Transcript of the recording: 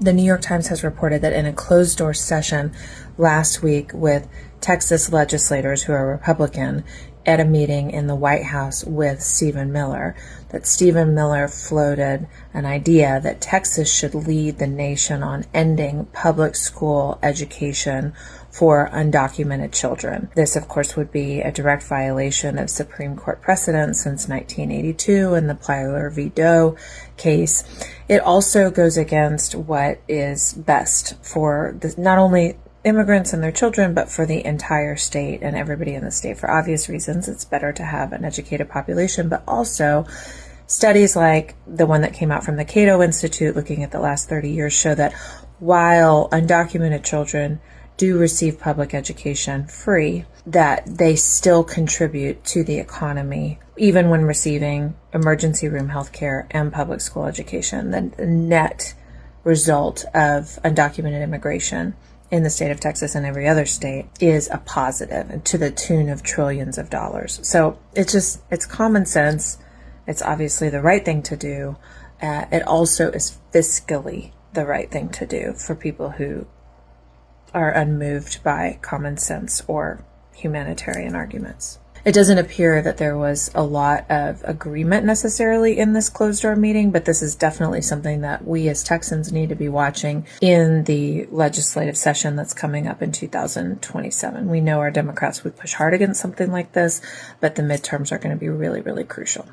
The New York Times has reported that in a closed-door session last week with Texas legislators who are Republican at a meeting in the White House with Stephen Miller, that Stephen Miller floated an idea that Texas should lead the nation on ending public school education for undocumented children. This, of course, would be a direct violation of Supreme Court precedent since 1982 in the Plyler v. Doe case. It also goes against what is best for not only immigrants and their children, but for the entire state and everybody in the state. For obvious reasons, it's better to have an educated population, but also studies like the one that came out from the Cato Institute looking at the last 30 years show that while undocumented children do receive public education free, that they still contribute to the economy, even when receiving emergency room health care and public school education. The net result of undocumented immigration in the state of Texas and every other state is a positive and to the tune of trillions of dollars. So it's common sense. It's obviously the right thing to do. It also is fiscally the right thing to do for people who are unmoved by common sense or humanitarian arguments. It doesn't appear that there was a lot of agreement necessarily in this closed-door meeting, but this is definitely something that we as Texans need to be watching in the legislative session that's coming up in 2027. We know our Democrats would push hard against something like this, but the midterms are going to be really, really crucial.